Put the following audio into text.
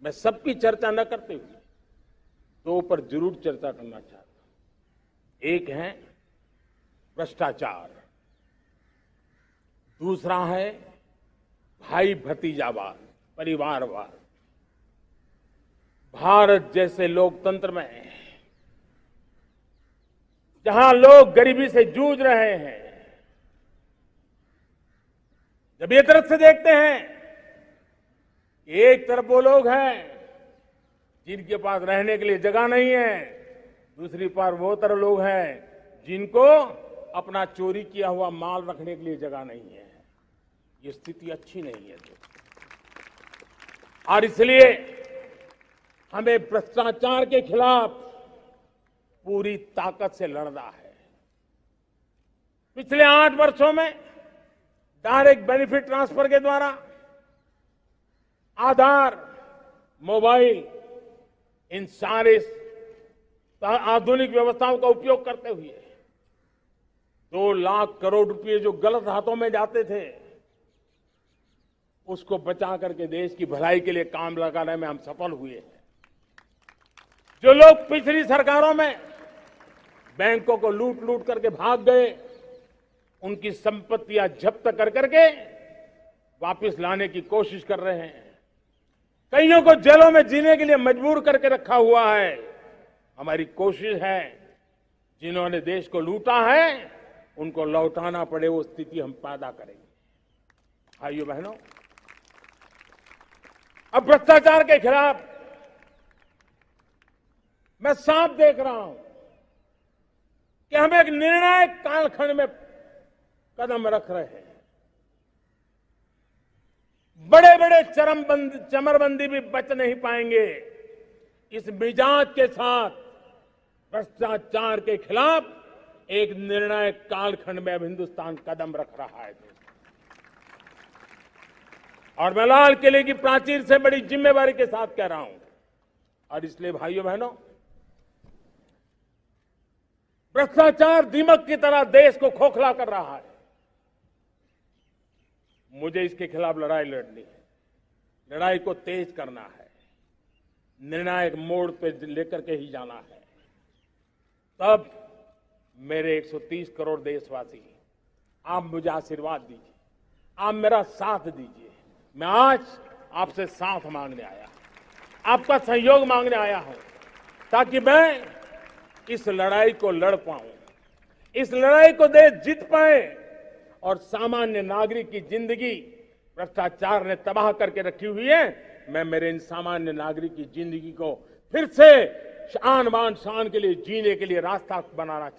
मैं सबकी चर्चा न करते हुए दो पर जरूर चर्चा करना चाहता हूं। एक है भ्रष्टाचार, दूसरा है भाई भतीजावाद, परिवारवाद। भारत जैसे लोकतंत्र में जहां लोग गरीबी से जूझ रहे हैं, जब ये तरफ से देखते हैं कि एक तरफ वो लोग हैं जिनके पास रहने के लिए जगह नहीं है, दूसरी पार वो तरफ लोग हैं जिनको अपना चोरी किया हुआ माल रखने के लिए जगह नहीं है, ये स्थिति अच्छी नहीं है। और इसलिए हमें भ्रष्टाचार के खिलाफ पूरी ताकत से लड़ना है। पिछले 8 वर्षों में डायरेक्ट बेनिफिट ट्रांसफर के द्वारा आधार, मोबाइल, इन सारे आधुनिक व्यवस्थाओं का उपयोग करते हुए 2 लाख करोड़ रुपए जो गलत हाथों में जाते थे, उसको बचा करके देश की भलाई के लिए काम लगाने में हम सफल हुए हैं। जो लोग पिछली सरकारों में बैंकों को लूट लूट करके भाग गए, उनकी संपत्तियां जब्त कर करके वापस लाने की कोशिश कर रहे हैं। कईयों को जेलों में जीने के लिए मजबूर करके रखा हुआ है। हमारी कोशिश है जिन्होंने देश को लूटा है उनको लौटाना पड़े, वो स्थिति हम पैदा करेंगे। भाइयों बहनों, अब भ्रष्टाचार के खिलाफ मैं साफ देख रहा हूं कि हम एक निर्णायक कालखंड में कदम रख रहे हैं। बड़े बड़े चमरबंदी भी बच नहीं पाएंगे। इस मिजाज के साथ भ्रष्टाचार के खिलाफ एक निर्णायक कालखंड में अब हिंदुस्तान कदम रख रहा है। और मैं लाल किले की प्राचीर से बड़ी जिम्मेवारी के साथ कह रहा हूं। और इसलिए भाइयों बहनों, भ्रष्टाचार दीमक की तरह देश को खोखला कर रहा है। मुझे इसके खिलाफ लड़ाई लड़नी है, लड़ाई को तेज करना है, निर्णायक मोड़ पे लेकर के ही जाना है। तब मेरे 130 करोड़ देशवासी, आप मुझे आशीर्वाद दीजिए, आप मेरा साथ दीजिए। मैं आज आपसे साथ मांगने आया, आपका सहयोग मांगने आया हूं, ताकि मैं इस लड़ाई को लड़ पाऊं, इस लड़ाई को देश जीत पाए और सामान्य नागरिक की जिंदगी भ्रष्टाचार ने तबाह करके रखी हुई है। मैं मेरे इन सामान्य नागरिक की जिंदगी को फिर से शान बान शान के लिए जीने के लिए रास्ता बनाना चाहता हूं।